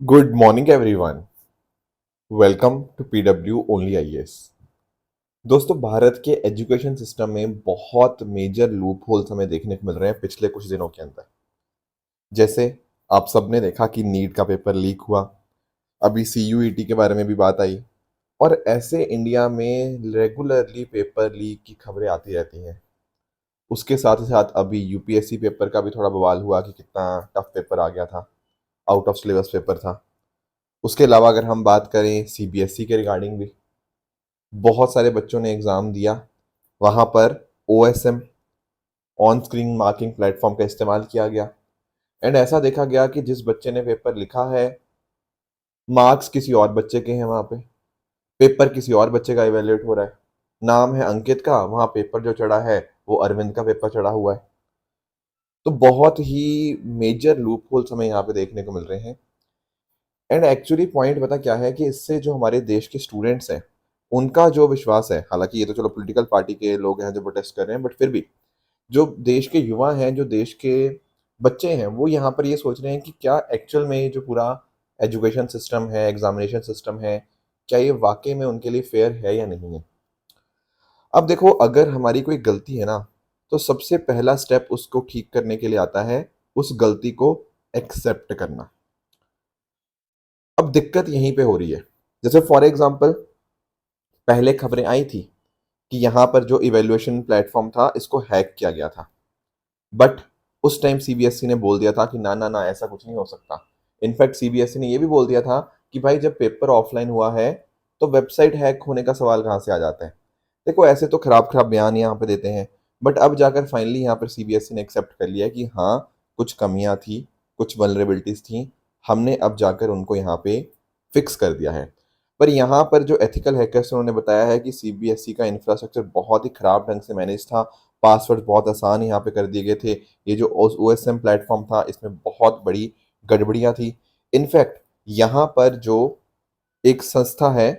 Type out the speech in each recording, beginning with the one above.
Good morning everyone. Welcome to PW only IAS. दोस्तों, भारत के education system में बहुत मेजर लूप होल्स हमें देखने को मिल रहे हैं पिछले कुछ दिनों के अंदर। जैसे आप सबने देखा कि नीट का पेपर लीक हुआ, अभी सीयूईटी के बारे में भी बात आई, और ऐसे इंडिया में रेगुलरली पेपर लीक की खबरें आती रहती हैं। उसके साथ ही साथ अभी यूपीएससी पेपर का भी थोड़ा बवाल हुआ कि कितना टफ पेपर आ गया था, आउट ऑफ सिलेबस पेपर था। उसके अलावा अगर हम बात करें सीबीएसई के रिगार्डिंग भी, बहुत सारे बच्चों ने एग्ज़ाम दिया, वहाँ पर OSM, on screen marking platform का इस्तेमाल किया गया। एंड ऐसा देखा गया कि जिस बच्चे ने पेपर लिखा है, मार्क्स किसी और बच्चे के हैं वहाँ पे, पेपर किसी और बच्चे का इवेल्युएट हो रहा है। नाम है अंकित का, वहाँ पेपर जो चढ़ा है वो अरविंद का पेपर चढ़ा हुआ है। तो बहुत ही मेजर लूप होल्स हमें यहाँ पे देखने को मिल रहे हैं। एंड एक्चुअली पॉइंट पता क्या है कि इससे जो हमारे देश के स्टूडेंट्स हैं, उनका जो विश्वास है, हालांकि ये तो चलो पॉलिटिकल पार्टी के लोग हैं जो प्रोटेस्ट कर रहे हैं, बट फिर भी जो देश के युवा हैं, जो देश के बच्चे हैं, वो यहाँ पर ये सोच रहे हैं कि क्या एक्चुअल में ये जो पूरा एजुकेशन सिस्टम है, एग्जामिनेशन सिस्टम है, क्या ये वाकई में उनके लिए फेयर है या नहीं है। अब देखो, अगर हमारी कोई गलती है ना, तो सबसे पहला स्टेप उसको ठीक करने के लिए आता है उस गलती को एक्सेप्ट करना। अब दिक्कत यहीं पे हो रही है। जैसे फॉर एग्जांपल, पहले खबरें आई थी कि यहाँ पर जो इवेल्युएशन प्लेटफॉर्म था, इसको हैक किया गया था। बट उस टाइम सीबीएसई ने बोल दिया था कि ना ना ना, ऐसा कुछ नहीं हो सकता। इनफैक्ट सीबीएसई ने ये भी बोल दिया था कि भाई, जब पेपर ऑफलाइन हुआ है तो वेबसाइट हैक होने का सवाल कहाँ से आ जाता है। देखो, ऐसे तो खराब खराब बयान यहाँ पे देते हैं, बट अब जाकर फाइनली यहाँ पर सीबीएसई ने एक्सेप्ट कर लिया कि हाँ, कुछ कमियां थी, कुछ वल्नरेबिलिटीज थी, हमने अब जाकर उनको यहाँ पे फिक्स कर दिया है। पर यहाँ पर जो एथिकल हैकर्स उन्होंने बताया है कि सीबीएसई का इंफ्रास्ट्रक्चर बहुत ही खराब ढंग से मैनेज था, पासवर्ड बहुत आसान यहाँ पे कर दिए गए थे, ये जो ओएसएम प्लेटफॉर्म था इसमें बहुत बड़ी गड़बड़ियाँ थी। इनफैक्ट यहाँ पर जो एक संस्था है,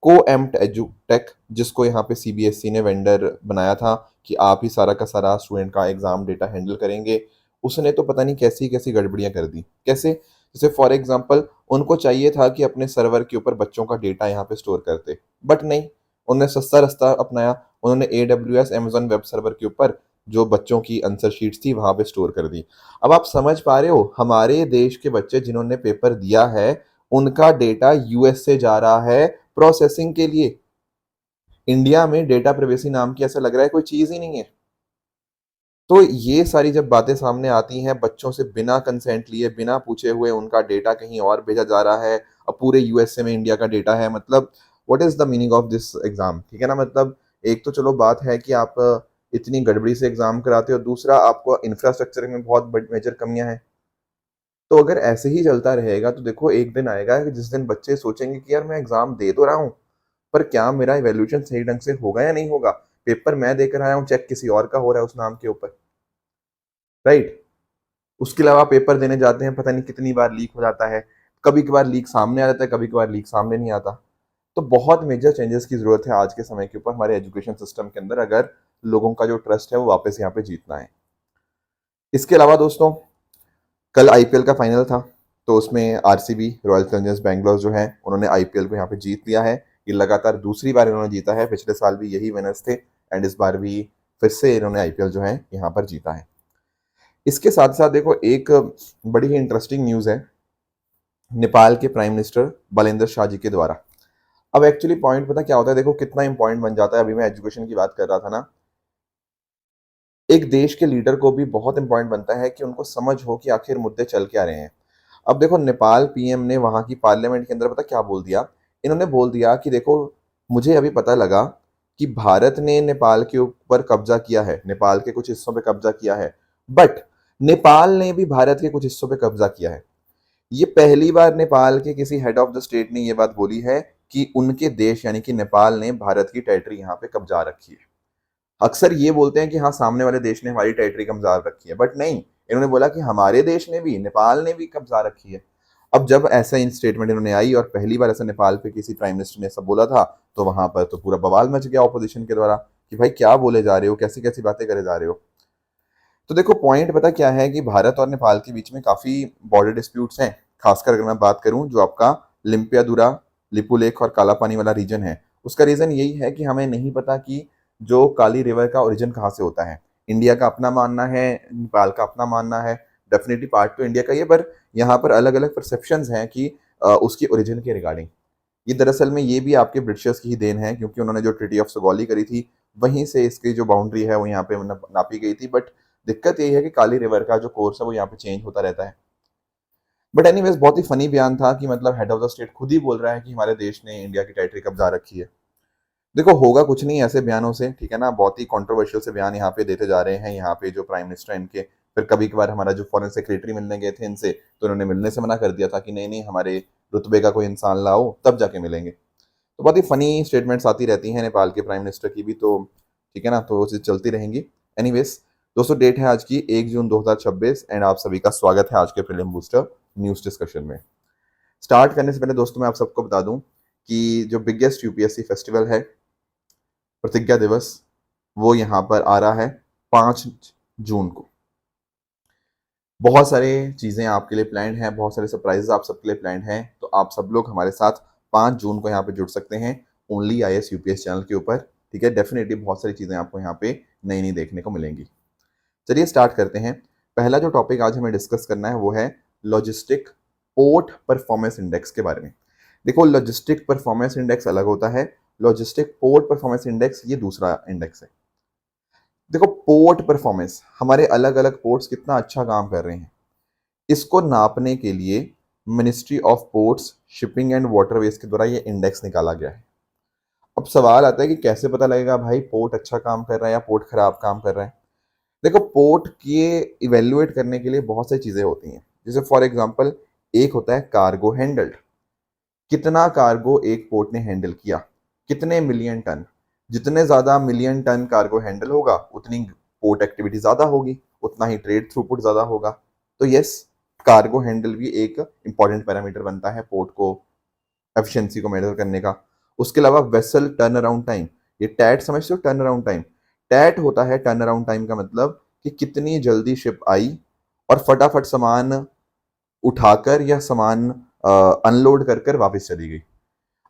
कोएम्प्ट एजुटेक, जिसको यहाँ पे सीबीएसई ने वेंडर बनाया था कि आप ही सारा का सारा स्टूडेंट का एग्जाम डेटा हैंडल करेंगे, उसने तो पता नहीं कैसी कैसी गड़बड़ियां कर दी। कैसे? जैसे फॉर एग्जांपल, उनको चाहिए था कि अपने सर्वर के ऊपर बच्चों का डेटा यहाँ पे स्टोर करते, बट नहीं, उन्होंने सस्ता रास्ता अपनाया। उन्होंने AWS अमेजोन वेब सर्वर के ऊपर जो बच्चों की आंसर शीट्स थी वहां पे स्टोर कर दी। अब आप समझ पा रहे हो, हमारे देश के बच्चे जिन्होंने पेपर दिया है, उनका डेटा यूएस से जा रहा है प्रोसेसिंग के लिए। इंडिया में डेटा प्राइवेसी नाम की ऐसा लग रहा है कोई चीज ही नहीं है। तो ये सारी जब बातें सामने आती हैं, बच्चों से बिना कंसेंट लिए, बिना पूछे हुए उनका डेटा कहीं और भेजा जा रहा है, अब पूरे यूएसए में इंडिया का डेटा है, मतलब what is the meaning of this exam? ठीक है ना? मतलब एक तो चलो बात है कि आप इतनी गड़बड़ी से एग्जाम कराते हो, दूसरा आपको इंफ्रास्ट्रक्चर में बहुत बड़ी मेजर कमियां हैं। तो अगर ऐसे ही चलता रहेगा तो देखो, एक दिन आएगा कि जिस दिन बच्चे सोचेंगे कि यार मैं एग्जाम दे तो रहा हूँ, पर क्या मेरा इवैल्यूएशन सही ढंग से होगा या नहीं होगा। पेपर मैं देकर आया हूँ, चेक किसी और का हो रहा है उस नाम के ऊपर, राइट? उसके अलावा पेपर देने जाते हैं, पता नहीं कितनी बार लीक हो जाता है। कभी कभार लीक सामने आ जाता है, कभी कभार लीक सामने नहीं आता। तो बहुत मेजर चेंजेस की जरूरत है आज के समय के ऊपर हमारे एजुकेशन सिस्टम के अंदर, अगर लोगों का जो ट्रस्ट है वो वापस यहाँ पे जीतना है। इसके अलावा दोस्तों, कल आईपीएल का फाइनल था, तो उसमें आरसीबी, रॉयल चैलेंजर्स बैंगलोर जो है, उन्होंने आईपीएल को यहाँ पे जीत लिया है। ये लगातार दूसरी बार इन्होंने जीता है, पिछले साल भी यही विनर्स थे, एंड इस बार भी फिर से इन्होंने आईपीएल जो है यहाँ पर जीता है। इसके साथ साथ देखो, एक बड़ी ही इंटरेस्टिंग न्यूज़ है नेपाल के प्राइम मिनिस्टर बलेंद्र शाह जी के द्वारा। अब एक्चुअली पॉइंट पता क्या होता है, देखो कितना इंपॉर्टेंट बन जाता है। अभी मैं एजुकेशन की बात कर रहा था ना, एक देश के लीडर को भी बहुत इंपॉर्टेंट बनता है कि उनको समझ हो कि आखिर मुद्दे चल क्या रहे हैं। अब देखो, नेपाल पीएम ने वहां की पार्लियामेंट के अंदर पता क्या बोल दिया? इन्होंने बोल दिया कि देखो, मुझे अभी पता लगा कि भारत ने नेपाल के ऊपर कब्जा किया है, नेपाल के कुछ हिस्सों पे कब्जा किया है, बट नेपाल ने भी भारत के कुछ हिस्सों पे कब्जा किया है। ये पहली बार नेपाल के किसी हेड ऑफ द स्टेट ने ये बात बोली है कि उनके देश यानी कि नेपाल ने भारत की टेरिटरी यहाँ पे कब्जा रखी है। अक्सर ये बोलते हैं कि हाँ, सामने वाले देश ने हमारी टेरिटरी कब्जा रखी है, बट नहीं, इन्होंने बोला कि हमारे देश ने भी, नेपाल ने भी कब्जा रखी है। अब जब ऐसा इन स्टेटमेंट इन्होंने आई और पहली बार ऐसा नेपाल पे किसी प्राइम मिनिस्टर ने ऐसा बोला था, तो वहां पर तो पूरा बवाल मच गया ऑपोजिशन के द्वारा कि भाई क्या बोले जा रहे हो, कैसी कैसी बातें करे जा रहे हो। तो देखो, पॉइंट पता क्या है कि भारत और नेपाल के बीच में काफी बॉर्डर डिस्प्यूट्स हैं, खासकर अगर मैं बात करूं जो आपका लिम्पियादुरा, लिपुलेख और काला पानी वाला रीजन है, उसका रीजन यही है कि हमें नहीं पता कि जो काली रिवर का ओरिजिन कहाँ से होता है। इंडिया का अपना मानना है, नेपाल का अपना मानना है, डेफिनेटली पार्ट तो इंडिया का ही है, पर यहाँ पर अलग अलग परसेप्शंस हैं कि उसकी ओरिजिन के रिगार्डिंग। ये दरअसल में ये भी आपके ब्रिटिशर्स की ही देन है, क्योंकि उन्होंने जो ट्रीटी ऑफ सुगौली करी थी वहीं से इसकी जो बाउंड्री है वो यहाँ पे नापी गई थी। बट दिक्कत यही है कि काली रिवर का जो कोर्स है वो यहाँ पे चेंज होता रहता है। बट एनीवेज बहुत ही फनी बयान था कि मतलब हेड ऑफ द स्टेट खुद ही बोल रहा है कि हमारे देश ने इंडिया की टेरिटरी कब्जा रखी है। देखो होगा कुछ नहीं ऐसे बयानों से, ठीक है ना। बहुत ही कंट्रोवर्शियल से बयान यहाँ पे देते जा रहे हैं। यहाँ पे जो प्राइम मिनिस्टर है इनके, फिर कभी कभार हमारा जो फॉरेन सेक्रेटरी मिलने गए थे इनसे, तो उन्होंने मिलने से मना कर दिया था कि नहीं नहीं हमारे रुतबे का कोई इंसान लाओ तब जाके मिलेंगे। तो बहुत ही फनी स्टेटमेंट्स आती रहती हैं नेपाल के प्राइम मिनिस्टर की भी, तो ठीक है ना, तो वो चीज़ चलती रहेंगी। एनीवेज दोस्तों, डेट है आज की 1 जून 2026 एंड आप सभी का स्वागत है आज के प्रीलिम बूस्टर न्यूज़ डिस्कशन में। स्टार्ट करने से पहले दोस्तों मैं आप सबको बता दूं कि जो बिगेस्ट यूपीएससी फेस्टिवल है, प्रतिज्ञा दिवस, वो यहाँ पर आ रहा है 5 जून को। बहुत सारे चीज़ें आपके लिए प्लान्ड हैं, बहुत सारे सरप्राइजेस आप सबके लिए प्लान्ड हैं, तो आप सब लोग हमारे साथ 5 जून को यहाँ पे जुड़ सकते हैं ओनली आईएएस यूपीएस चैनल के ऊपर, ठीक है। डेफिनेटली बहुत सारी चीज़ें आपको यहाँ पे नई नई देखने को मिलेंगी। चलिए स्टार्ट करते हैं। पहला जो टॉपिक आज हमें डिस्कस करना है वो है लॉजिस्टिक पोर्ट परफॉर्मेंस इंडेक्स के बारे में। देखो लॉजिस्टिक परफॉर्मेंस इंडेक्स अलग होता है, लॉजिस्टिक पोर्ट परफॉर्मेंस इंडेक्स ये दूसरा इंडेक्स है। देखो पोर्ट परफॉर्मेंस, हमारे अलग अलग पोर्ट्स कितना अच्छा काम कर रहे हैं, इसको नापने के लिए ministry of ports, shipping and waterways के द्वारा ये इंडेक्स निकाला गया है। अब सवाल आता है कि कैसे पता लगेगा भाई पोर्ट अच्छा काम कर रहा है या पोर्ट खराब काम कर रहा है। देखो पोर्ट के इवेल्युएट करने के लिए बहुत सारी चीजें होती हैं। जैसे फॉर एग्जांपल एक होता है कार्गो हैंडल्ड, कितना कार्गो एक पोर्ट ने हैंडल किया, कितने मिलियन टन। जितने ज्यादा मिलियन टन कार्गो हैंडल होगा उतनी पोर्ट एक्टिविटी ज्यादा होगी, उतना ही ट्रेड थ्रूपुट ज्यादा होगा। तो यस, कार्गो हैंडल भी एक इंपॉर्टेंट पैरामीटर बनता है पोर्ट को एफिशिएंसी को मेजर करने का। उसके अलावा वेसल टर्न अराउंड टाइम, ये टैट समझते हो, टर्न अराउंड टाइम। टैट होता है टर्न अराउंड टाइम का मतलब कि कितनी जल्दी शिप आई और फटाफट सामान उठाकर या सामान अनलोड कर कर वापस चली गई।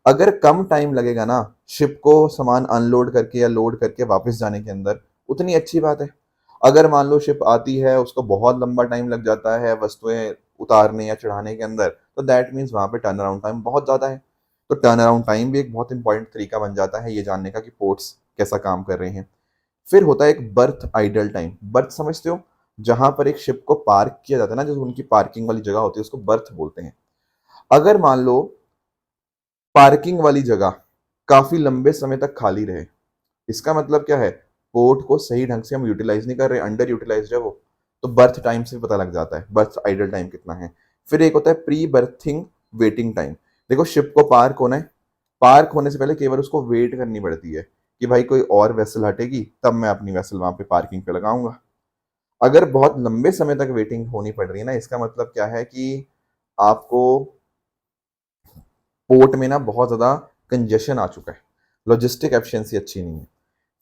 अगर कम टाइम लगेगा ना शिप को सामान अनलोड करके या लोड करके वापस जाने के अंदर, उतनी अच्छी बात है। अगर मान लो शिप आती है उसको बहुत लंबा टाइम लग जाता है वस्तुएं उतारने या चढ़ाने के अंदर, तो दैट मीन्स वहां पे टर्न अराउंड टाइम बहुत ज्यादा है। तो टर्न अराउंड टाइम भी एक बहुत इंपॉर्टेंट तरीका बन जाता है ये जानने का कि पोर्ट्स कैसा काम कर रहे हैं। फिर होता है एक बर्थ आइडल टाइम। बर्थ समझते हो, जहां पर एक शिप को पार्क किया जाता है ना, जो उनकी पार्किंग वाली जगह होती है उसको बर्थ बोलते हैं। अगर मान लो पार्किंग वाली जगह काफी लंबे समय तक खाली रहे, इसका मतलब क्या है, पोर्ट को सही ढंग से हम यूटिलाइज नहीं कर रहे, अंडर यूटिलाइज है वो, तो बर्थ टाइम से पता लग जाता है बर्थ आइडल टाइम कितना है। फिर एक होता है प्री बर्थिंग वेटिंग टाइम। देखो शिप को पार्क होना है, पार्क होने से पहले केवल उसको वेट करनी पड़ती है कि भाई कोई और वेसल हटेगी तब मैं अपनी वेसल वहां पे पार्किंग पे लगाऊंगा। अगर बहुत लंबे समय तक वेटिंग होनी पड़ रही है ना, इसका मतलब क्या है कि आपको पोर्ट में ना बहुत ज़्यादा कंजेशन आ चुका है, लॉजिस्टिक एफिशिएंसी अच्छी नहीं है।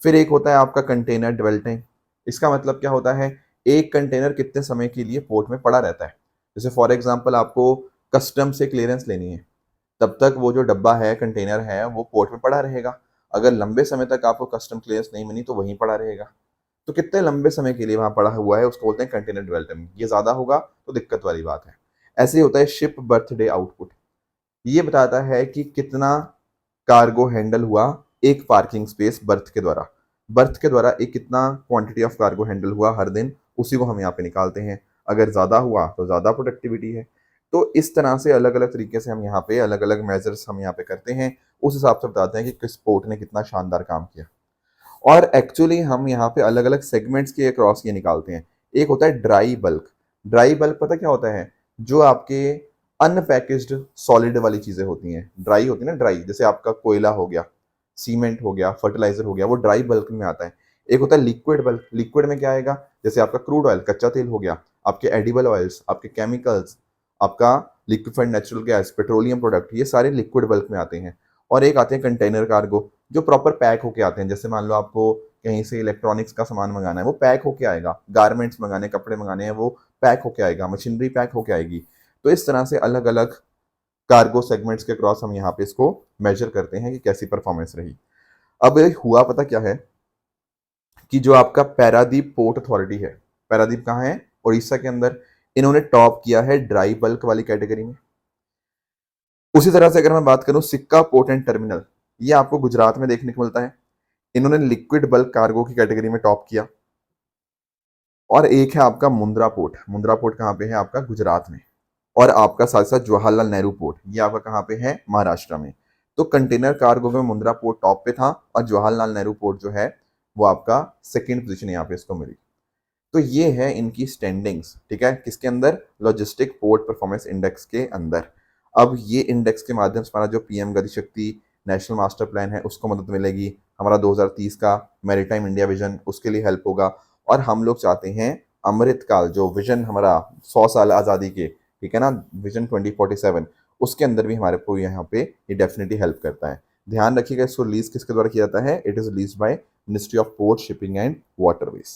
फिर एक होता है आपका कंटेनर ड्वेल टाइम। इसका मतलब क्या होता है, एक कंटेनर कितने समय के लिए पोर्ट में पड़ा रहता है। जैसे फॉर एग्जांपल आपको कस्टम से क्लियरेंस लेनी है, तब तक वो जो डब्बा है, कंटेनर है, वो पोर्ट में पड़ा रहेगा। अगर लंबे समय तक आपको कस्टम क्लियरेंस नहीं मिली तो वहीं पड़ा रहेगा। तो कितने लंबे समय के लिए वहां पड़ा हुआ है उसको बोलते हैं कंटेनर ड्वेल टाइम। ये ज्यादा होगा तो दिक्कत वाली बात है। ऐसे ही होता है शिप बर्थडे आउटपुट। ये बताता है कि कितना कार्गो हैंडल हुआ एक पार्किंग स्पेस बर्थ के द्वारा। बर्थ के द्वारा एक कितना क्वांटिटी ऑफ कार्गो हैंडल हुआ हर दिन, उसी को हम यहाँ पे निकालते हैं। अगर ज़्यादा हुआ तो ज़्यादा प्रोडक्टिविटी है। तो इस तरह से अलग अलग तरीके से हम यहाँ पे अलग अलग मेजर्स हम यहाँ पे करते हैं, उस हिसाब से बताते हैं कि किस पोर्ट ने कितना शानदार काम किया। और एक्चुअली हम यहाँ पे अलग अलग सेगमेंट्स के अक्रॉस ये निकालते हैं। एक होता है ड्राई बल्क। ड्राई बल्क पता क्या होता है, जो आपके अनपैकेज्ड सॉलिड वाली चीजें होती हैं, ड्राई होती है ना, ड्राई जैसे आपका कोयला हो गया, सीमेंट हो गया, फर्टिलाइजर हो गया, वो ड्राई बल्क में आता है। एक होता है लिक्विड बल्क। लिक्विड में क्या आएगा, जैसे आपका क्रूड ऑयल, कच्चा तेल हो गया, आपके एडिबल ऑयल्स, आपके केमिकल्स, आपका liquefied natural gas, petroleum product, ये सारे लिक्विड बल्क में आते हैं। और एक आते हैं कंटेनर कार्गो, जो प्रॉपर पैक होके आते हैं। जैसे मान लो आपको कहीं से इलेक्ट्रॉनिक्स का सामान मंगाना है, वो पैक होके आएगा। गारमेंट्स मंगाने, कपड़े मंगाने हैं, वो पैक होके आएगा। मशीनरी पैक होके आएगी। तो इस तरह से अलग अलग कार्गो सेगमेंट्स के क्रॉस हम यहाँ पे इसको मेजर करते हैं कि कैसी परफॉर्मेंस रही। अब हुआ पता क्या है कि जो आपका पैरादीप पोर्ट अथॉरिटी है, पैरादीप कहाँ है, उड़ीसा के अंदर, इन्होंने टॉप किया है ड्राई बल्क वाली कैटेगरी में। उसी तरह से अगर मैं बात करूं सिक्का पोर्ट एंड टर्मिनल, ये आपको गुजरात में देखने को मिलता है, इन्होंने लिक्विड बल्क कार्गो की कैटेगरी में टॉप किया। और एक है आपका मुंद्रा पोर्ट, मुंद्रा पोर्ट कहाँ पे है आपका गुजरात में, और आपका साथ साथ जवाहरलाल नेहरू पोर्ट, ये आपका कहाँ पे है महाराष्ट्र में। तो कंटेनर कार्गो में मुंद्रा पोर्ट टॉप पे था और जवाहरलाल नेहरू पोर्ट जो है वो आपका सेकंड पोजीशन यहाँ पे इसको मिली। तो ये है इनकी स्टैंडिंग्स, ठीक है, किसके अंदर, लॉजिस्टिक पोर्ट परफॉर्मेंस इंडेक्स के अंदर। अब ये इंडेक्स के माध्यम से हमारा जो पीएम गति शक्ति नेशनल मास्टर प्लान है उसको मदद मिलेगी, हमारा 2030 का मैरीटाइम इंडिया विजन उसके लिए हेल्प होगा, और हम लोग चाहते हैं अमृत काल जो विजन हमारा 100 साल आज़ादी के, ठीक है ना, विजन 2047, उसके अंदर भी हमारे को यहाँ पे ये डेफिनेटली हेल्प करता है। ध्यान रखिएगा इसको रिलीज किसके द्वारा किया जाता है, it is release by ministry of port shipping and waterways,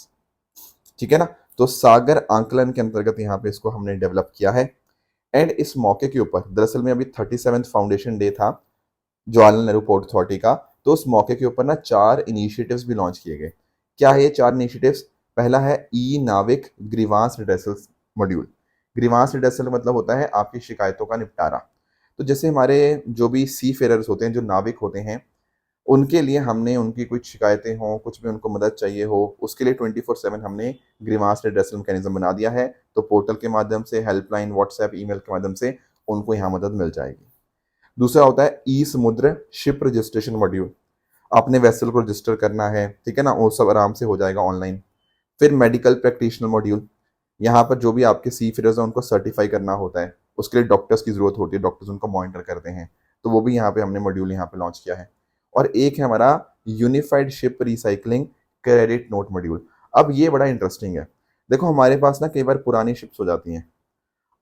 ठीक है ना। तो सागर आंकलन के अंतर्गत यहाँ पे इसको हमने डेवलप किया है। एंड इस मौके के ऊपर दरअसल में अभी 37वां फाउंडेशन डे था जवाहरलाल नेहरू पोर्ट अथॉरिटी का, तो उस मौके के ऊपर ना 4 इनिशिएटिव्स भी लॉन्च किए गए। क्या है ये 4 इनिशिएटिव्स, पहला है ई नाविक grievance redressal module. Grievance redressal मतलब होता है आपकी शिकायतों का निपटारा। तो जैसे हमारे जो भी सी फेरर्स होते हैं, जो नाविक होते हैं, उनके लिए हमने उनकी कुछ शिकायतें हों, कुछ भी उनको मदद चाहिए हो, उसके लिए 24/7 हमने ग्रीवांस रिड्रेसल मैकेनिज्म बना दिया है। तो पोर्टल के माध्यम से, हेल्पलाइन, व्हाट्सएप, ईमेल के माध्यम से उनको यहाँ मदद मिल जाएगी। दूसरा होता है ई समुद्र शिप रजिस्ट्रेशन मॉड्यूल, आपने वेसल को रजिस्टर करना है, ठीक है ना, वो सब आराम से हो जाएगा ऑनलाइन। फिर मेडिकल प्रैक्टिशनर मॉड्यूल, यहाँ पर जो भी आपके सी फेरर्स हैं उनको सर्टिफाई करना होता है, उसके लिए डॉक्टर्स की जरूरत होती है, डॉक्टर्स उनको मॉनिटर करते हैं, तो वो भी यहाँ पे हमने मॉड्यूल यहाँ पे लॉन्च किया है। और एक है हमारा unified ship recycling credit note module. अब ये बड़ा इंटरेस्टिंग है। देखो हमारे पास ना कई बार पुरानी शिप्स हो जाती हैं,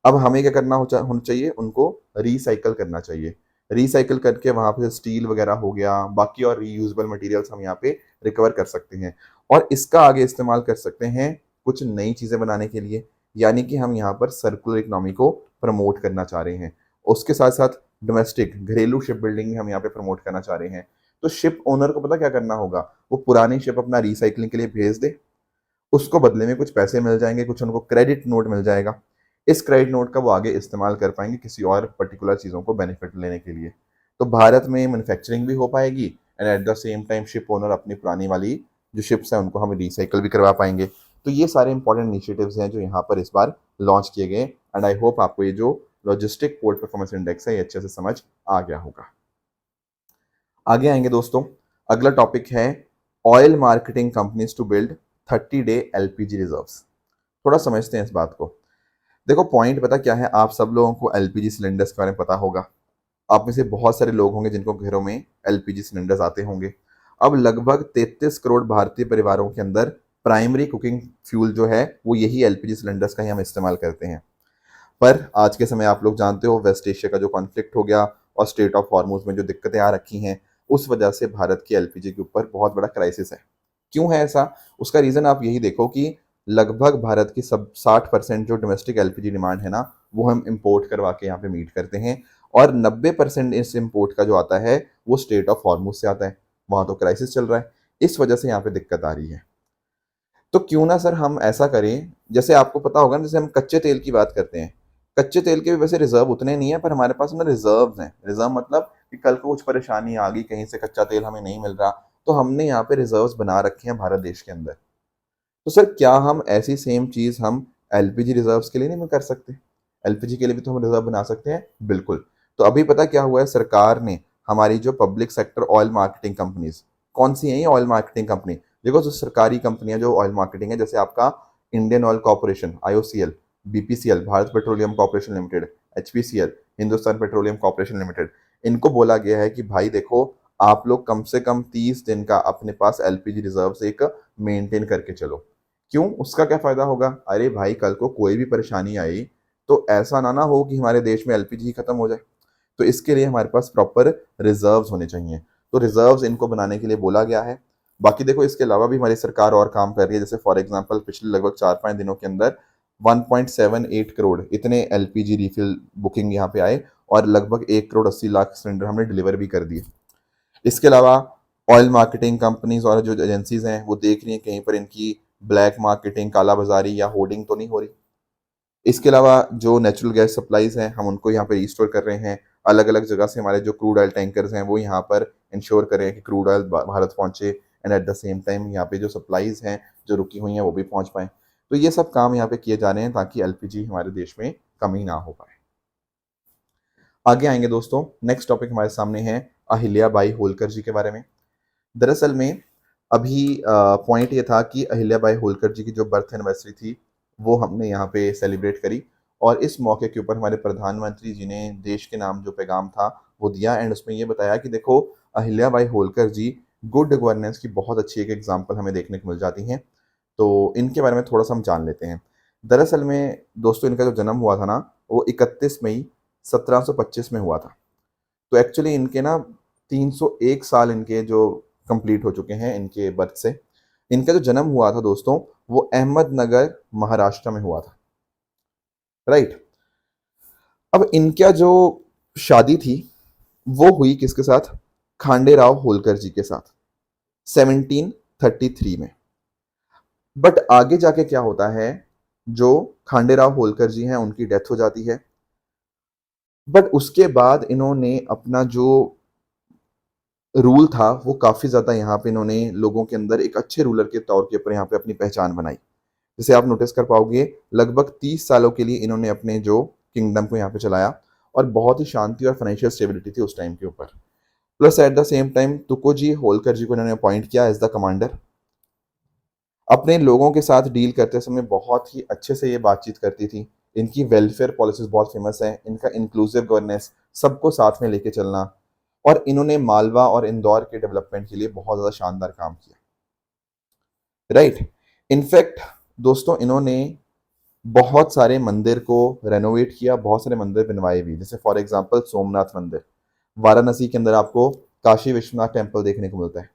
अब हमें क्या करना होना चाहिए, उनको रिसाइकल करना चाहिए। रिसाइकल करके वहाँ पे स्टील वगैरह हो गया, बाकी और रीयूजेबल मटेरियल्स हम यहाँ पे रिकवर कर सकते हैं, और इसका आगे इस्तेमाल कर सकते हैं कुछ नई चीज़ें बनाने के लिए। यानी कि हम यहाँ पर सर्कुलर इकोनॉमी को प्रमोट करना चाह रहे हैं। उसके साथ साथ डोमेस्टिक घरेलू शिप बिल्डिंग हम यहाँ पे प्रमोट करना चाह रहे हैं। तो शिप ओनर को पता क्या करना होगा, वो पुरानी शिप अपना रिसाइकलिंग के लिए भेज दे, उसको बदले में कुछ पैसे मिल जाएंगे, कुछ उनको क्रेडिट नोट मिल जाएगा। इस क्रेडिट नोट का वो आगे इस्तेमाल कर पाएंगे किसी और पर्टिकुलर चीज़ों को बेनिफिट लेने के लिए। तो भारत में मैन्युफैक्चरिंग भी हो पाएगी and eight the same time ship owner अपनी पुरानी वाली जो शिप्स हैं उनको हम रिसाइकल भी करवा पाएंगे। तो ये सारे इंपॉर्टेंट इनिशिएटिव्स हैं जो यहाँ पर इस बार लॉन्च किए गए, एंड आई होप आपको ये जो लॉजिस्टिक पोर्ट परफॉर्मेंस इंडेक्स है ये अच्छे से समझ आ गया होगा। आगे आएंगे दोस्तों, अगला टॉपिक है oil marketing companies to build 30-day LPG reserves. थोड़ा समझते हैं इस बात को। देखो पॉइंट पता क्या है, आप सब लोगों को एलपीजी सिलेंडर्स के बारे में पता होगा। आप में से बहुत सारे लोग होंगे जिनको घरों में एलपीजी सिलेंडर्स आते होंगे। अब लगभग 33 करोड़ भारतीय परिवारों के अंदर प्राइमरी कुकिंग फ्यूल जो है वो यही एलपीजी सिलेंडर्स का ही हम इस्तेमाल करते हैं। पर आज के समय आप लोग जानते हो वेस्ट एशिया का जो कॉन्फ्लिक्ट हो गया और स्टेट ऑफ हॉर्मुज में जो दिक्कतें आ रखी हैं, उस वजह से भारत की एलपीजी के ऊपर बहुत बड़ा क्राइसिस है। क्यों है ऐसा, उसका रीज़न आप यही देखो कि लगभग भारत की सब 60% जो डोमेस्टिक एलपीजी डिमांड है ना वो हम इंपोर्ट करवा के यहाँ पे मीट करते हैं, और 90% इस इंपोर्ट का जो आता है वो स्टेट ऑफ हॉर्मुज से आता है। वहाँ तो क्राइसिस चल रहा है, इस वजह से यहाँ पे दिक्कत आ रही है। तो क्यों ना सर हम ऐसा करें, जैसे आपको पता होगा ना, जैसे हम कच्चे तेल की बात करते हैं, कच्चे तेल के भी वैसे रिजर्व उतने नहीं है, पर हमारे पास ना रिजर्व हैं। रिजर्व मतलब कि कल को कुछ परेशानी आ गई, कहीं से कच्चा तेल हमें नहीं मिल रहा, तो हमने यहाँ पे रिजर्व्स बना रखे हैं भारत देश के अंदर। तो सर क्या हम ऐसी सेम चीज़ हम एलपीजी रिजर्व्स के लिए नहीं कर सकते? एलपीजी के लिए भी तो हम रिजर्व बना सकते हैं, बिल्कुल। तो अभी पता क्या हुआ है, सरकार ने हमारी जो public sector oil marketing companies, कौन सी हैं ये ऑयल मार्केटिंग कंपनी, देखो जो सरकारी कंपनियां जो ऑयल मार्केटिंग है, जैसे आपका Indian oil corporation IOCL, BPCL Bharat petroleum corporation limited, HPCL Hindustan petroleum corporation limited, इनको बोला गया है कि भाई देखो आप लोग कम से कम 30 दिन का अपने पास एलपीजी रिजर्व एक मेंटेन करके चलो। क्यों, उसका क्या फायदा होगा, अरे भाई कल को कोई भी परेशानी आई तो ऐसा ना हो कि हमारे देश में एलपीजी खत्म हो जाए। तो इसके लिए हमारे पास प्रॉपर रिजर्व्स होने चाहिए, तो रिजर्व्स इनको बनाने के लिए बोला गया है। बाकी देखो इसके अलावा भी हमारी सरकार और काम कर रही है, जैसे फॉर एग्जांपल पिछले लगभग 4-5 दिनों के अंदर 1.78 करोड़ इतने एलपीजी रिफिल बुकिंग यहाँ पे आए और लगभग 1 करोड़ 80 लाख सिलेंडर हमने डिलीवर भी कर दिए। इसके अलावा ऑयल मार्केटिंग कंपनीज और जो एजेंसीज हैं वो देख रही हैं कहीं पर इनकी ब्लैक मार्केटिंग, काला बाजारी या होर्डिंग तो नहीं हो रही। इसके अलावा जो नेचुरल गैस सप्लाईज हैं हम उनको यहाँ पे रिस्टोर कर रहे हैं। अलग अलग जगह से हमारे जो क्रूड ऑयल टैंकर्स हैं वो यहाँ पर इंश्योर करें कि क्रूड ऑयल भारत पहुंचे and eight the same time यहाँ पे जो सप्लाईज हैं जो रुकी हुई हैं वो भी पहुंच पाएँ। तो ये सब काम यहाँ पे किए जा रहे हैं ताकि एलपीजी हमारे देश में कमी ना हो पाए। आगे आएंगे दोस्तों, नेक्स्ट टॉपिक हमारे सामने है अहिल्या बाई होलकर जी के बारे में। दरअसल में अभी पॉइंट ये था कि अहिल्या बाई होलकर जी की जो बर्थ एनिवर्सरी थी वो हमने यहाँ पे सेलिब्रेट करी और इस मौके के ऊपर हमारे प्रधानमंत्री जी ने देश के नाम जो पैगाम था वो दिया एंड उसमें ये बताया कि देखो अहिल्या बाई होलकर जी गुड गवर्नेंस की बहुत अच्छी एक एग्जाम्पल हमें देखने को मिल जाती हैं। तो इनके बारे में थोड़ा सा हम जान लेते हैं। दरअसल में दोस्तों इनका जो जन्म हुआ था ना वो 31 मई 1725 में हुआ था। तो एक्चुअली इनके ना 301 साल इनके जो कंप्लीट हो चुके हैं इनके बर्थ से। इनका जो जन्म हुआ था दोस्तों वो अहमदनगर महाराष्ट्र में हुआ था, राइट। अब इनका जो शादी थी वो हुई किसके साथ? खांडेराव होलकर जी के साथ 1733 में। बट आगे जाके क्या होता है, जो खांडेराव होलकर जी हैं उनकी डेथ हो जाती है। बट उसके बाद इन्होंने अपना जो रूल था वो काफी ज्यादा यहाँ पे इन्होंने लोगों के अंदर एक अच्छे रूलर के तौर के ऊपर यहाँ पे अपनी पहचान बनाई। जैसे आप नोटिस कर पाओगे लगभग 30 सालों के लिए इन्होंने अपने जो किंगडम को यहाँ पे चलाया और बहुत ही शांति और फाइनेंशियल स्टेबिलिटी थी उस टाइम के ऊपर। Plus at the same time Tukoji Holkar ji को इन्होंने अपॉइंट किया एज द कमांडर। अपने लोगों के साथ डील करते समय बहुत ही अच्छे से ये बातचीत करती थी। इनकी वेलफेयर पॉलिसीज बहुत फेमस है, इनका इंक्लूसिव गवर्नेंस, सबको साथ में लेके चलना, और इन्होंने मालवा और इंदौर के डेवलपमेंट के लिए बहुत ज़्यादा शानदार काम किया, राइट। इनफैक्ट दोस्तों इन्होंने बहुत सारे मंदिर को रेनोवेट किया, बहुत सारे मंदिर बनवाए भी, जैसे फॉर एग्जांपल सोमनाथ मंदिर वाराणसी के अंदर आपको काशी विश्वनाथ टेम्पल देखने को मिलता है,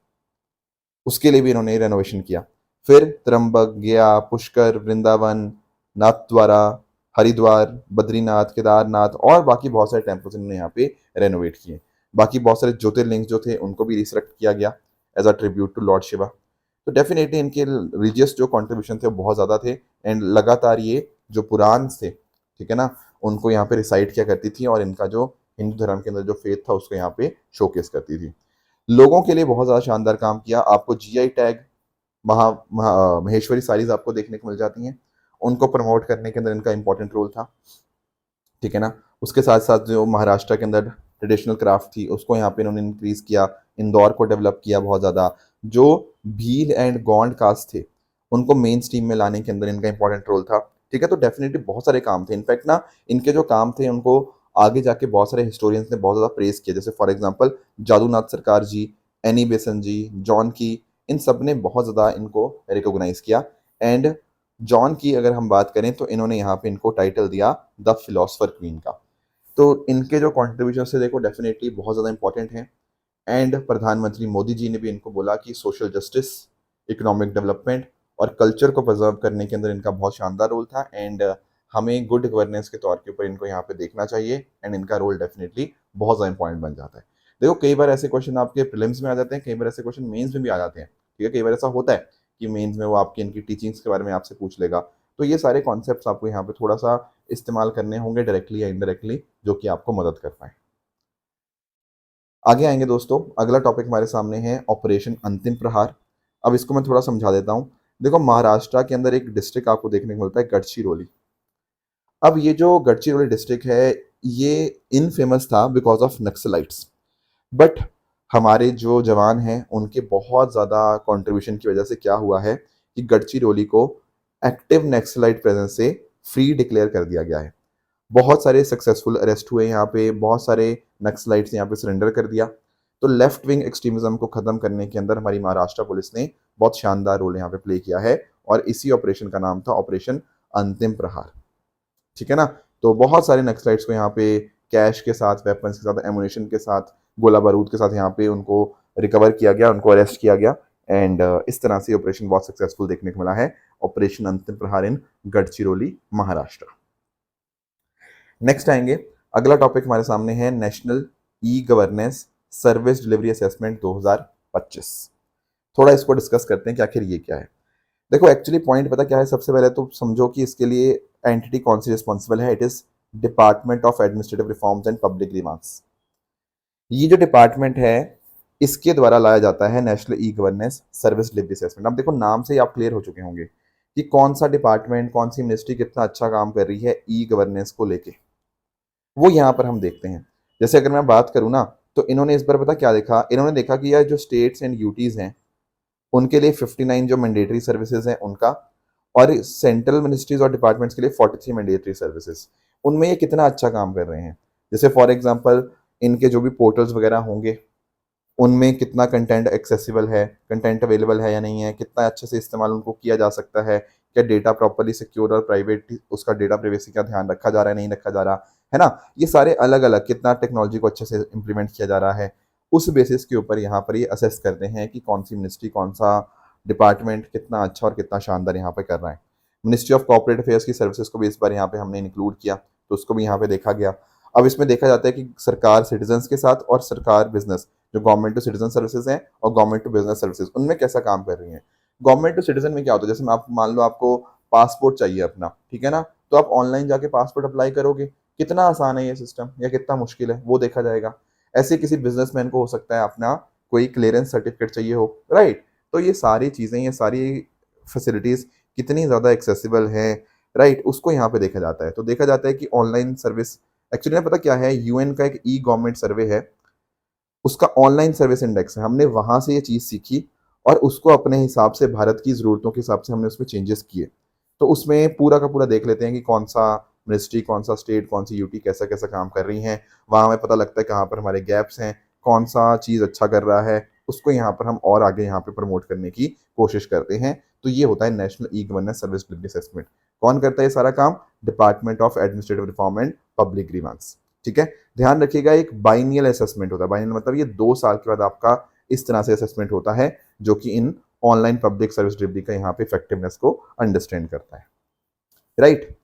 उसके लिए भी इन्होंने रेनोवेशन किया। फिर त्र्यंबक, गया, पुष्कर, वृंदावन, नाथद्वारा, हरिद्वार, बद्रीनाथ, केदारनाथ और बाकी बहुत सारे टेम्पल्स इन्होंने यहाँ पे रेनोवेट किए। बाकी बहुत सारे ज्योतिर्लिंग जो थे उनको भी रिसरेक्ट किया गया as a tribute to Lord Shiva. तो डेफिनेटली इनके रिलीजियस जो कॉन्ट्रीब्यूशन थे वो बहुत ज़्यादा थे एंड लगातार ये जो पुराण थे, ठीक है ना, उनको यहाँ पे रिसाइट किया करती थी और इनका जो हिंदू धर्म के अंदर जो फेथ था उसको यहाँ पे शोकेस करती थी। लोगों के लिए बहुत ज़्यादा शानदार काम किया। आपको जीआई टैग महेश्वरी साड़ीज आपको देखने को मिल जाती हैं, उनको प्रमोट करने के अंदर इनका इंपॉर्टेंट रोल था, ठीक है ना। उसके साथ साथ जो महाराष्ट्र के अंदर ट्रेडिशनल क्राफ्ट थी उसको यहाँ पे इन्होंने इंक्रीज किया, इंदौर को डेवलप किया बहुत ज़्यादा। जो भील एंड गौंड कास्ट थे उनको मेन स्ट्रीम में लाने के अंदर इनका इंपॉर्टेंट रोल था, ठीक है। तो डेफिनेटली बहुत सारे काम थे। इनफैक्ट ना इनके जो काम थे उनको आगे जाके बहुत सारे हिस्टोरियंस ने बहुत ज़्यादा प्रेस किया, जैसे फॉर एग्जाम्पल जादूनाथ सरकार जी, एनी बेसन जी, जॉन की, इन सब ने बहुत ज़्यादा इनको रिकॉग्नाइज किया। एंड जॉन की अगर हम बात करें तो इन्होंने यहाँ पे इनको टाइटल दिया द फिलोसफर क्वीन का। तो इनके जो कॉन्ट्रीब्यूशन से देखो डेफिनेटली बहुत ज़्यादा इंपॉर्टेंट है। एंड प्रधानमंत्री मोदी जी ने भी इनको बोला कि सोशल जस्टिस, इकोनॉमिक डेवलपमेंट और कल्चर को प्रिजर्व करने के अंदर इनका बहुत शानदार रोल था एंड हमें गुड गवर्नेंस के तौर के ऊपर इनको यहाँ पे देखना चाहिए एंड इनका रोल डेफिनेटली बहुत ज़्यादा इंपॉर्टेंट बन जाता है। देखो कई बार ऐसे क्वेश्चन आपके प्रीलिम्स में आ जाते हैं, कई बार ऐसे क्वेश्चन मेंस में भी आ जाते हैं, ठीक है। कई बार ऐसा होता है कि मेंस में वो आपकी इनकी टीचिंग्स के बारे में आपसे पूछ लेगा। तो ये सारे कॉन्सेप्ट्स आपको यहाँ पे थोड़ा सा इस्तेमाल करने होंगे डायरेक्टली या इनडायरेक्टली, जो कि आपको मदद कर पाए। आगे आएंगे दोस्तों, अगला टॉपिक हमारे सामने है ऑपरेशन अंतिम प्रहार। अब इसको मैं थोड़ा समझा देता हूँ। देखो महाराष्ट्र के अंदर एक डिस्ट्रिक्ट आपको देखने को मिलता है गढ़चिरौली। अब ये जो गढ़चिरौली डिस्ट्रिक्ट है ये इन फेमस था बिकॉज ऑफ नक्सलाइट्स। बट हमारे जो जवान हैं उनके बहुत ज़्यादा कंट्रीब्यूशन की वजह से क्या हुआ है कि गढ़चिरौली को एक्टिव नक्सलाइट प्रेजेंस से फ्री डिक्लेयर कर दिया गया है। बहुत सारे सक्सेसफुल अरेस्ट हुए यहाँ पे, बहुत सारे नक्सलाइट्स यहाँ पे सरेंडर कर दिया। तो लेफ्ट विंग एक्सट्रीमिज्म को खत्म करने के अंदर हमारी महाराष्ट्र पुलिस ने बहुत शानदार रोल यहाँ पे प्ले किया है और इसी ऑपरेशन का नाम था ऑपरेशन अंतिम प्रहार, ठीक है ना। तो बहुत सारे नक्सलाइट्स को यहाँ पे कैश के साथ, वेपन्स के साथ, एमुनेशन के साथ, गोला बारूद के साथ यहाँ पे उनको रिकवर किया गया, उनको अरेस्ट किया गया एंड इस तरह से ऑपरेशन बहुत सक्सेसफुल देखने को मिला है ऑपरेशन अंतिम प्रहार इन गढ़चिरौली, महाराष्ट्र। नेक्स्ट आएंगे, अगला टॉपिक हमारे सामने है national e governance service delivery assessment 2025। थोड़ा इसको डिस्कस करते हैं कि आखिर ये क्या है। देखो एक्चुअली पॉइंट पता क्या है, सबसे पहले तो समझो कि इसके लिए एंटिटी कौन सी रिस्पॉन्सिबल है। It is department of administrative reforms and public remarks. ये जो डिपार्टमेंट है इसके द्वारा लाया जाता है national e governance service delivery assessment. अब देखो नाम से ही आप क्लियर हो चुके होंगे कि कौन सा डिपार्टमेंट, कौन सी मिनिस्ट्री कितना अच्छा काम कर रही है ई गवर्नेंस को लेके, वो यहाँ पर हम देखते हैं। जैसे अगर मैं बात करूँ ना, तो इन्होंने इस बार पता क्या देखा, इन्होंने देखा कि यार जो स्टेट्स एंड यूटीज़ हैं उनके लिए 59 जो मैंडेटरी सर्विसेज हैं उनका, और सेंट्रल मिनिस्ट्रीज और डिपार्टमेंट्स के लिए 43 मैंडेटरी सर्विसेज, उनमें ये कितना अच्छा काम कर रहे हैं। जैसे फॉर एग्जांपल इनके जो भी पोर्टल्स वगैरह होंगे उनमें कितना कंटेंट एक्सेसिबल है, कंटेंट अवेलेबल है या नहीं है, कितना अच्छे से इस्तेमाल उनको किया जा सकता है, क्या डेटा प्रॉपरली सिक्योर और प्राइवेट उसका डेटा प्राइवेसी का ध्यान रखा जा रहा है, नहीं रखा जा रहा है ना। ये सारे अलग अलग कितना टेक्नोलॉजी को अच्छे से इम्प्लीमेंट किया जा रहा है, उस बेसिस के ऊपर यहाँ पर ये असेस करते हैं कि कौन सी मिनिस्ट्री, कौन सा डिपार्टमेंट कितना अच्छा और कितना शानदार यहाँ पे कर रहा है। मिनिस्ट्री ऑफ कॉर्पोरेट अफेयर्स की सर्विसेज को भी इस बार यहाँ पे हमने इंक्लूड किया, तो उसको भी यहाँ पे देखा गया। अब इसमें देखा जाता है कि सरकार सिटीजन्स के साथ और सरकार बिजनेस, जो गवर्नमेंट टू सिटीजन सर्विसेज हैं और गवर्नमेंट टू बिजनेस सर्विसेज, उनमें कैसा काम कर रही हैं। गवर्नमेंट टू सिटीजन में क्या होता है, जैसे आप मान लो आपको पासपोर्ट चाहिए अपना, ठीक है ना, तो आप ऑनलाइन जाके पासपोर्ट अप्लाई करोगे, कितना आसान है ये सिस्टम या कितना मुश्किल है वो देखा जाएगा। ऐसे किसी बिजनेसमैन को हो सकता है अपना कोई क्लियरेंस सर्टिफिकेट चाहिए हो, राइट। तो ये सारी चीज़ें, ये सारी फैसिलिटीज़ कितनी ज़्यादा एक्सेसिबल हैं, राइट, उसको यहाँ पे देखा जाता है। तो देखा जाता है कि ऑनलाइन सर्विस, एक्चुअली पता क्या है, यूएन का एक ई गवर्नमेंट सर्वे है, उसका ऑनलाइन सर्विस इंडेक्स है, हमने वहाँ से ये चीज़ सीखी और उसको अपने हिसाब से भारत की ज़रूरतों के हिसाब से हमने उसमें चेंजेस किए। तो उसमें पूरा का पूरा देख लेते हैं कि कौन सा मिनिस्ट्री, कौन सा स्टेट, कौन सी यूटी कैसा कैसा काम कर रही हैं। वहाँ हमें पता लगता है कहाँ पर हमारे गैप्स हैं, कौन सा चीज़ अच्छा कर रहा है, उसको यहाँ पर हम और आगे यहाँ पे प्रमोट करने की कोशिश करते हैं। तो ये होता है national e governance service delivery assessment. कौन करता है ये सारा काम? Department of administrative reform and public grievance, ठीक है। ध्यान रखिएगा एक बाइनियल असेसमेंट होता है, बाइनियल मतलब ये 2 साल के बाद आपका इस तरह से असेसमेंट होता है, जो कि इन ऑनलाइन पब्लिक सर्विस डिलीवरी का यहाँ पे इफेक्टिवनेस को अंडरस्टैंड करता है, राइट।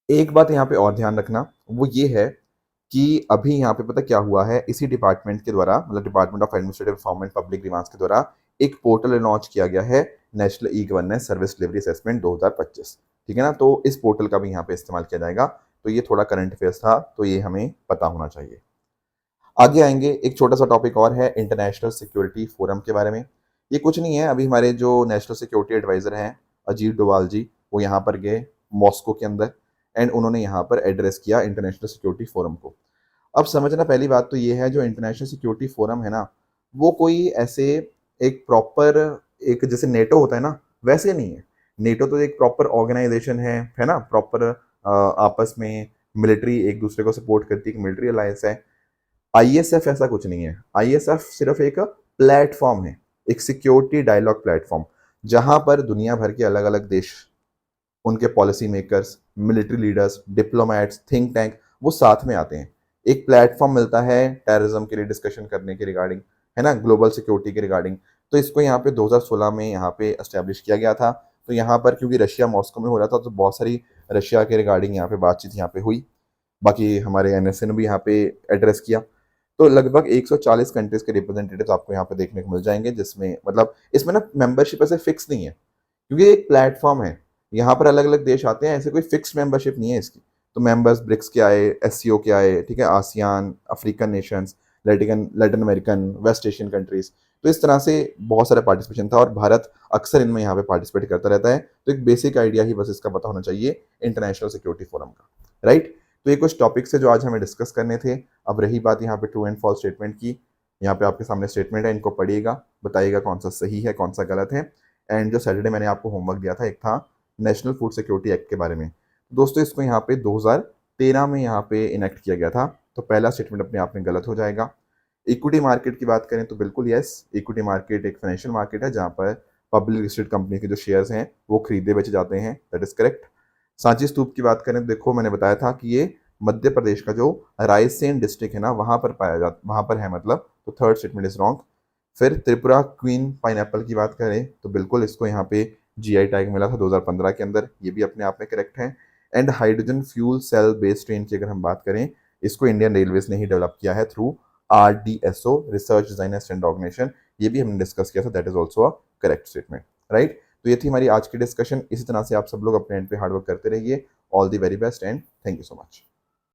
एक बात यहाँ पे और ध्यान रखना, वो ये है कि अभी यहाँ पे पता क्या हुआ है, इसी डिपार्टमेंट के द्वारा, मतलब department of administrative reform and public grievance के द्वारा एक पोर्टल लॉन्च किया गया है, national e governance service delivery assessment 2025, ठीक है ना। तो इस पोर्टल का भी यहाँ पे इस्तेमाल किया जाएगा। तो ये थोड़ा करंट अफेयर्स था, तो ये हमें पता होना चाहिए। आगे आएंगे, एक छोटा सा टॉपिक और है इंटरनेशनल सिक्योरिटी फोरम के बारे में। ये कुछ नहीं है, अभी हमारे जो नेशनल सिक्योरिटी एडवाइजर हैं अजीत डोवाल जी, वो यहाँ पर गए मॉस्को के अंदर एंड उन्होंने यहाँ पर एड्रेस किया इंटरनेशनल सिक्योरिटी फोरम को। अब समझना पहली बात तो ये है, जो इंटरनेशनल सिक्योरिटी फोरम है ना, वो कोई ऐसे एक प्रॉपर, एक जैसे नेटो होता है ना, वैसे नहीं है। नेटो तो एक प्रॉपर ऑर्गेनाइजेशन है ना, प्रॉपर आपस में मिलिट्री एक दूसरे को सपोर्ट करती है, एक मिलिट्री अलायंस है। आईएसएफ ऐसा कुछ नहीं है। आईएसएफ सिर्फ एक प्लेटफॉर्म है, एक सिक्योरिटी डायलॉग प्लेटफॉर्म, जहां पर दुनिया भर के अलग अलग देश, उनके policy makers, military leaders, diplomats, think tank, वो साथ में आते हैं। एक प्लेटफॉर्म मिलता है टेररिज्म के लिए डिस्कशन करने के रिगार्डिंग, है ना, ग्लोबल सिक्योरिटी के रिगार्डिंग। तो इसको यहाँ पे 2016 में यहाँ पे एस्टेब्लिश किया गया था। तो यहाँ पर क्योंकि रशिया मॉस्को में हो रहा था, तो बहुत सारी रशिया के रिगार्डिंग यहाँ पे बातचीत यहाँ पे हुई। बाकी हमारे एनएसए ने भी यहाँ पे एड्रेस किया। तो लगभग 140 कंट्रीज के रिप्रेजेंटेटिव्स आपको यहाँ पे देखने को मिल जाएंगे, जिसमें मतलब इसमें ना मेंबरशिप ऐसे फिक्स नहीं है, क्योंकि एक प्लेटफॉर्म है, यहाँ पर अलग अलग देश आते हैं, ऐसे कोई फिक्स मेंबरशिप नहीं है इसकी। तो मेंबर्स ब्रिक्स के आए, एससीओ के आए, ठीक है, ASEAN, African nations, Latin American, West Asian countries, तो इस तरह से बहुत सारा पार्टिसिपेशन था और भारत अक्सर इनमें यहाँ पे पार्टिसिपेट करता रहता है। तो एक बेसिक आइडिया ही बस इसका पता होना चाहिए इंटरनेशनल सिक्योरिटी फोरम का, राइट। तो ये कुछ टॉपिक्स है जो आज हमें डिस्कस करने थे। अब रही बात यहाँ पे ट्रू एंड फॉल्स स्टेटमेंट की, यहाँ पे आपके सामने स्टेटमेंट है, इनको पढ़िएगा, बताइएगा कौन सा सही है कौन सा गलत है। एंड जो सैटरडे मैंने आपको होमवर्क दिया था, एक था नेशनल फूड सिक्योरिटी एक्ट के बारे में, दोस्तों इसको यहाँ पे 2013 में यहाँ पे इनेक्ट किया गया था। तो पहला स्टेटमेंट अपने आप में गलत हो जाएगा। इक्विटी मार्केट की बात करें तो बिल्कुल यस, इक्विटी मार्केट एक फाइनेंशियल मार्केट है जहाँ पर पब्लिक लिस्टेड कंपनी के जो शेयर्स हैं वो खरीदे बेचे जाते हैं, दैट इज करेक्ट। सांची स्तूप की बात करें तो देखो मैंने बताया था कि ये मध्य प्रदेश का जो रायसेन डिस्ट्रिक्ट है ना, वहाँ पर पाया जाता, वहाँ पर है मतलब, तो थर्ड स्टेटमेंट इज रॉन्ग। फिर त्रिपुरा क्वीन पाइनएप्पल की बात करें तो बिल्कुल इसको यहाँ पे जीआई टैग मिला था 2015 के अंदर, ये भी अपने आप में करेक्ट है। And hydrogen fuel cell based train की अगर हम बात करें, इसको इंडियन रेलवेज ने ही डेवलप किया है through RDSO, research design and standard organization, ये भी हमने डिस्कस किया था, that is also a correct statement, right. तो ये थी हमारी आज की डिस्कशन। इसी तरह से आप सब लोग अपने एंड पे हार्डवर्क करते रहिए। All the very best and thank you so much.